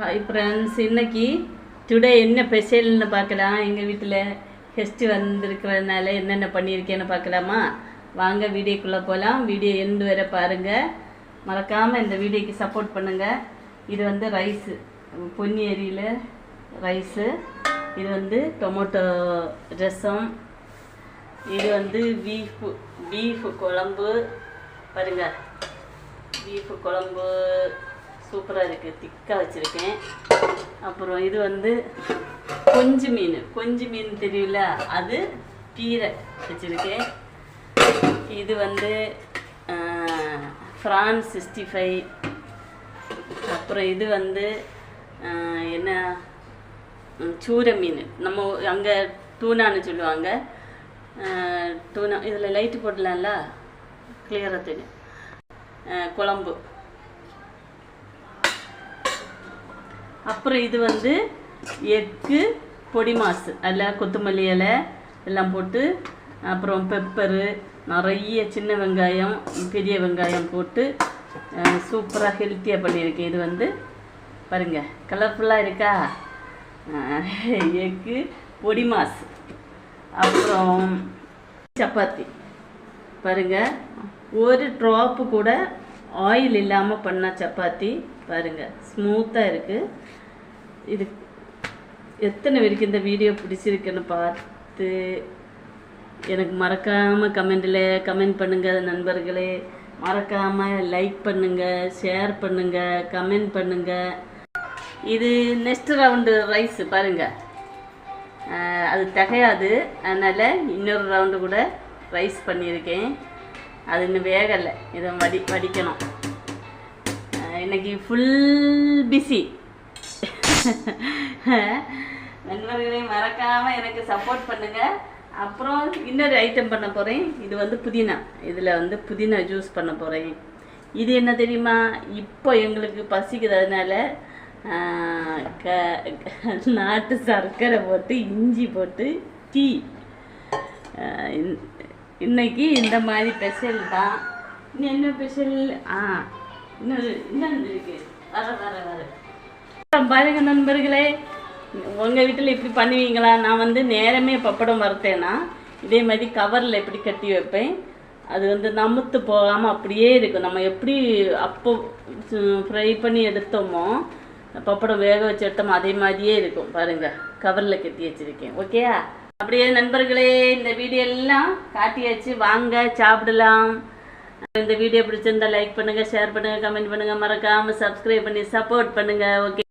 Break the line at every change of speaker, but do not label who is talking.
Hi friends, இன்னைக்கு today என்ன ஸ்பெஷல்னு பார்க்கலாம். எங்கள் வீட்டில் கெஸ்ட்டு வந்திருக்கிறதுனால என்னென்ன பண்ணியிருக்கேன்னு பார்க்கலாமா? வாங்க வீடியோக்குள்ளே போகலாம். வீடியோ எண்டு வரை பாருங்கள். மறக்காமல் இந்த வீடியோக்கு சப்போர்ட் பண்ணுங்கள். இது வந்து ரைஸு, பொன்னி அரியில் ரைஸு. இது வந்து டொமேட்டோ ரசம். இது வந்து பீஃபு குழம்பு பாருங்கள். பீஃபு குழம்பு சூப்பராக இருக்குது, திக்காக வச்சுருக்கேன். அப்புறம் இது வந்து கொஞ்சி மீன் தெரியல, அது கீரை வச்சுருக்கேன். இது வந்து ஃப்ரான்ஸ் 65. அப்புறம் இது வந்து என்ன சூரை மீன், நம்ம அங்கே டூனான்னு சொல்லுவாங்க. டூனா இதில் லைட்டு போடலாம்ல, கிளியராக தெரியும். குழம்பு. அப்புறம் இது வந்து எக்கு பொடி மாசு, அதில் கொத்தமல்லி இலை எல்லாம் போட்டு, அப்புறம் பெப்பரு, நிறைய சின்ன வெங்காயம் பெரிய வெங்காயம் போட்டு சூப்பராக ஹெல்த்தியாக பண்ணியிருக்கேன். இது வந்து பாருங்கள், கலர்ஃபுல்லாக இருக்கா? எக்கு பொடி மாசு. அப்புறம் சப்பாத்தி பாருங்கள், ஒரு ட்ராப்பு கூட ஆயில் இல்லாமல் பண்ண சப்பாத்தி பாருங்கள், ஸ்மூத்தாக இருக்குது. இது எத்தனை பேருக்கு இந்த வீடியோ பிடிச்சிருக்குன்னு பார்த்து எனக்கு மறக்காமல் கமெண்ட் பண்ணுங்கள் நண்பர்களே. மறக்காமல் லைக் பண்ணுங்கள், ஷேர் பண்ணுங்கள், கமெண்ட் பண்ணுங்கள். இது நெக்ஸ்ட் ரவுண்டு ரைஸு பாருங்கள், அது திகையாது, அதனால் இன்னொரு ரவுண்டு கூட ரைஸ் பண்ணியிருக்கேன். அது இன்னும் வேகலை, இதை வடிக்கணும். இன்னைக்கு ஃபுல் பிஸி. நண்பர்களே, மறக்காமல் எனக்கு சப்போர்ட் பண்ணுங்கள். அப்புறம் இன்னொரு ஐட்டம் பண்ண போகிறேன். இது வந்து புதினா, இதில் வந்து புதினா ஜூஸ் பண்ண போகிறேன். இது என்ன தெரியுமா, இப்போ எங்களுக்கு பசிக்குது, அதனால் நாட்டு சர்க்கரை போட்டு இஞ்சி போட்டு டீ. இன்னைக்கு இந்த மாதிரி ஸ்பெஷல் தான். இன்னும் என்ன ஸ்பெஷல்? இன்னொன்று இருக்கு, வர பாருங்க நண்பர்களே. உங்கள் வீட்டில் இப்படி பண்ணுவீங்களா? நான் வந்து நேரமே பப்படம் வறுத்தேன்னா இதே மாதிரி கவரில் எப்படி கட்டி வைப்பேன். அது வந்து நமுத்து போகாமல் அப்படியே இருக்கும். நம்ம எப்படி அப்போ ஃப்ரை பண்ணி எடுத்தோமோ, பப்படம் வேக வச்சு எடுத்தோமோ அதே மாதிரியே இருக்கும். பாருங்கள், கவரில் கட்டி வச்சுருக்கேன். ஓகேயா? அப்படியே நண்பர்களே, இந்த வீடியோ எல்லாம் காட்டியாச்சு, வாங்க சாப்பிடலாம். இந்த வீடியோ பிடிச்சிருந்தா லைக் பண்ணுங்கள், ஷேர் பண்ணுங்கள், கமெண்ட் பண்ணுங்கள், மறக்காமல் சப்ஸ்கிரைப் பண்ணி சப்போர்ட் பண்ணுங்கள். ஓகே.